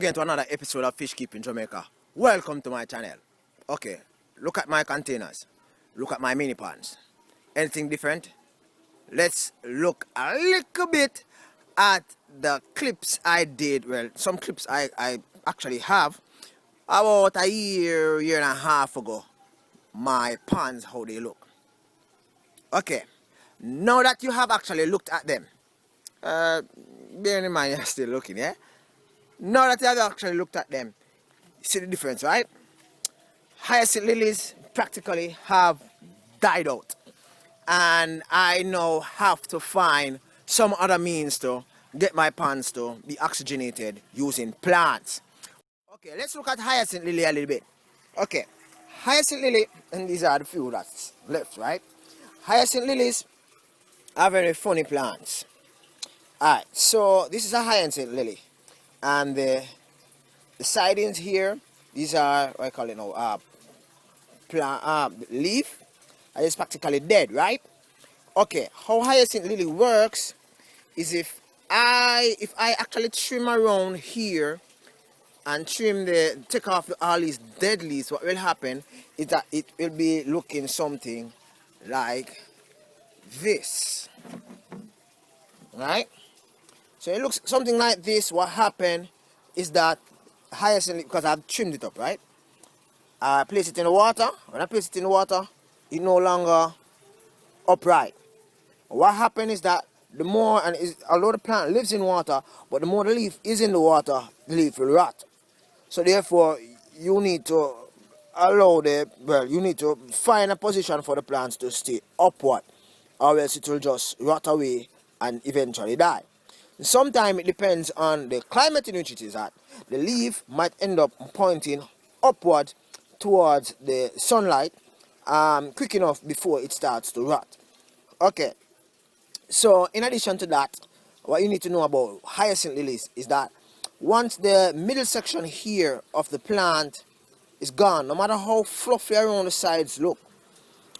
Again to another episode of Fish Keeping Jamaica. Welcome to my channel. Okay, look at my containers. Look at my mini ponds. Anything different? Let's look a little bit at the clips I did. Well, some clips I actually have about a year and a half ago. My ponds, how they look. Okay, now that you have actually looked at them, bearing in mind you're still looking, yeah? Now that you have actually looked at them, you see the difference, right? Hyacinth lilies practically have died out. And I now have to find some other means to get my ponds to be oxygenated using plants. Okay, let's look at hyacinth lily a little bit. Okay, hyacinth lily, and these are the few that's left, right? Hyacinth lilies are very funny plants. Alright, so this is a hyacinth lily. And the sidings here, these are, what I call it now, leaf. And it's practically dead, right? Okay, how hyacinth lily works is if I actually trim around here and take off all these dead leaves, what will happen is that it will be looking something like this, right? So it looks something like this. What happened is that hyacinth, because I've trimmed it up, right? I place it in the water. When I place it in the water, it's no longer upright. What happened is that the more, although the plant lives in water, but the more the leaf is in the water, the leaf will rot. So therefore, you need to you need to find a position for the plants to stay upward, or else it will just rot away and eventually die. Sometimes it depends on the climate in which it is at. The leaf might end up pointing upward towards the sunlight quick enough before it starts to rot. Okay, so in addition to that, what you need to know about hyacinth lilies is that once the middle section here of the plant is gone, no matter how fluffy around the sides look,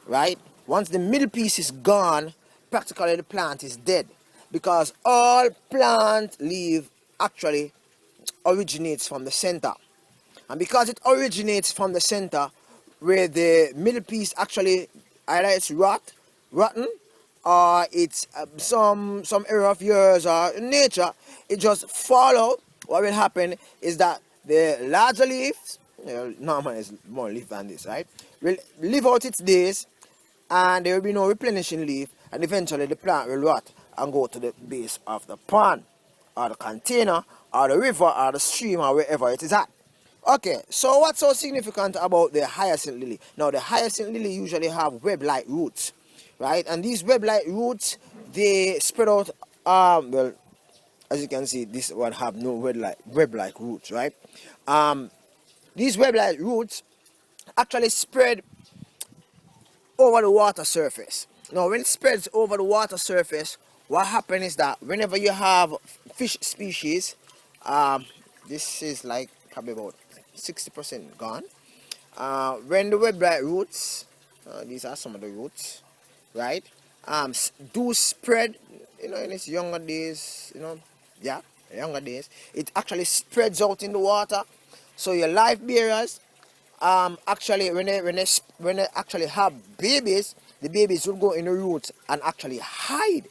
right? Once the middle piece is gone, practically the plant is dead, because all plant leaf actually originates from the center. And because it originates from the center, where the middle piece actually either it's rotten, or it's some error of yours or in nature, it just fall out. What will happen is that the larger leaves, normally it's more leaf than this, right, will live out its days, and there will be no replenishing leaf, and eventually the plant will rot and go to the base of the pond or the container or the river or the stream or wherever it is at. Okay, so what's so significant about the hyacinth lily? Now, the hyacinth lily usually have web-like roots, right? And these web-like roots, they spread out, well, as you can see, this one have no web-like roots, right? These web-like roots actually spread over the water surface. Now, when it spreads over the water surface, what happens is that whenever you have fish species, this is like probably about 60% gone. When the web-like roots, these are some of the roots, right, do spread, in its younger days, younger days, it actually spreads out in the water. So your life bearers, actually, when they actually have babies, the babies will go in the roots and actually hide,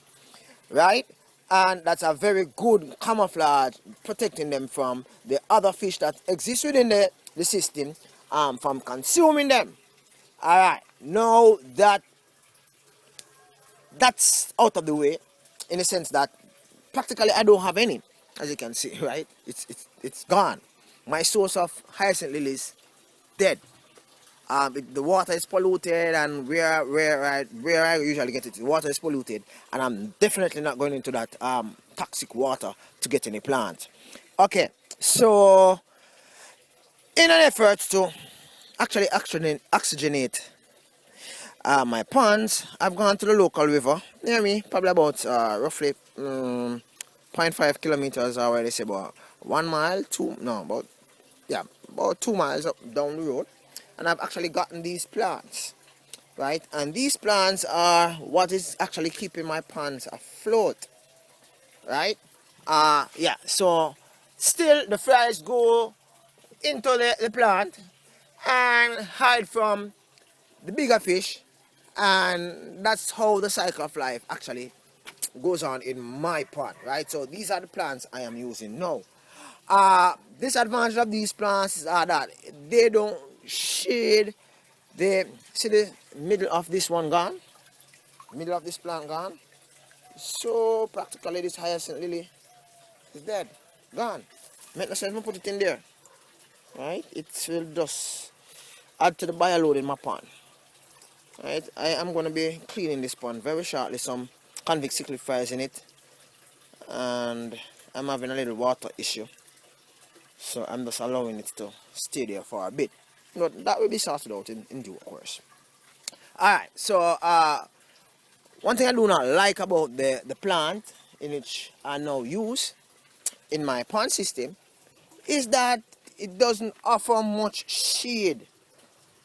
right? And that's a very good camouflage, protecting them from the other fish that exist within the system, from consuming them. Alright, now that that's out of the way, in the sense that practically I don't have any, as you can see, right? It's gone. My source of hyacinth lilies dead. The water is polluted, and where I usually get it, the water is polluted, and I'm definitely not going into that toxic water to get any plant. Okay, so in an effort to actually oxygenate my ponds, I've gone to the local river near me, probably about roughly 0.5 kilometers, or where they say about 1 mile, about 2 miles up down the road. And I've actually gotten these plants, right? And these plants are what is actually keeping my ponds afloat, right? So Still, the flies go into the plant and hide from the bigger fish, and that's how the cycle of life actually goes on in my pond, right? So these are the plants I am using now. Disadvantage of these plants are that they don't shade. They see the middle of this one gone, middle of this plant gone. So practically this hyacinth lily is dead, gone. Make no sense. Put it in there, right? It will just add to the bio load in my pond. Right, I am going to be cleaning this pond very shortly. Some convict cichlid flies in it, and I'm having a little water issue, so I'm just allowing it to stay there for a bit. But that will be sorted out in due course. Alright, so one thing I do not like about the plant in which I now use in my pond system is that it doesn't offer much shade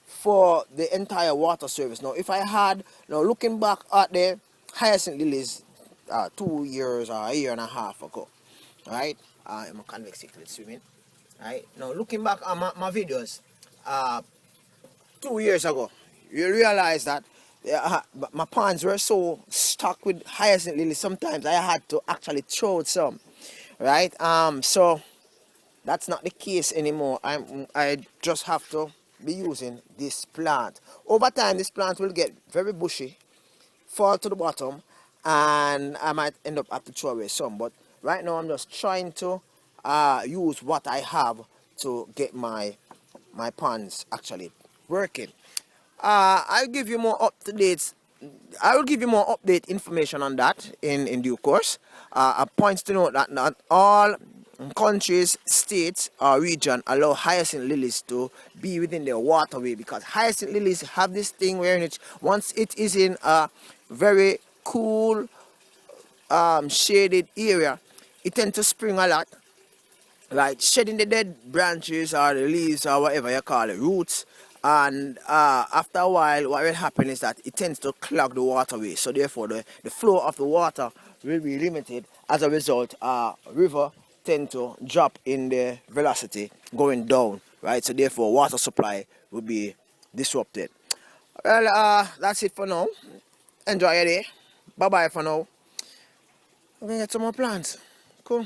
for the entire water surface. Now, if I had, now looking back at the hyacinth lilies 2 years or a year and a half ago, right? I'm a convex cichlid swimming, right? Now, looking back at my videos 2 years ago, you realize that my ponds were so stuck with hyacinth lilies. Sometimes I had to actually throw some, right? So that's not the case anymore. I just have to be using this plant. Over time, this plant will get very bushy, fall to the bottom, and I might end up have to throw away some. But right now, I'm just trying to use what I have to get my ponds actually working. I'll give you more up-to-date. I will give you more update information on that in due course. Points to note that not all countries, states, or region allow hyacinth lilies to be within their waterway, because hyacinth lilies have this thing where once it is in a very cool, shaded area, it tends to spring a lot, right? Shedding the dead branches or the leaves or whatever you call it, roots. And after a while, what will happen is that it tends to clog the waterway. So therefore, the flow of the water will be limited. As a result, river tend to drop in the velocity going down, right? So therefore, water supply will be disrupted. Well, that's it for now. Enjoy your day. Bye bye for now. I'm gonna get some more plants. Cool.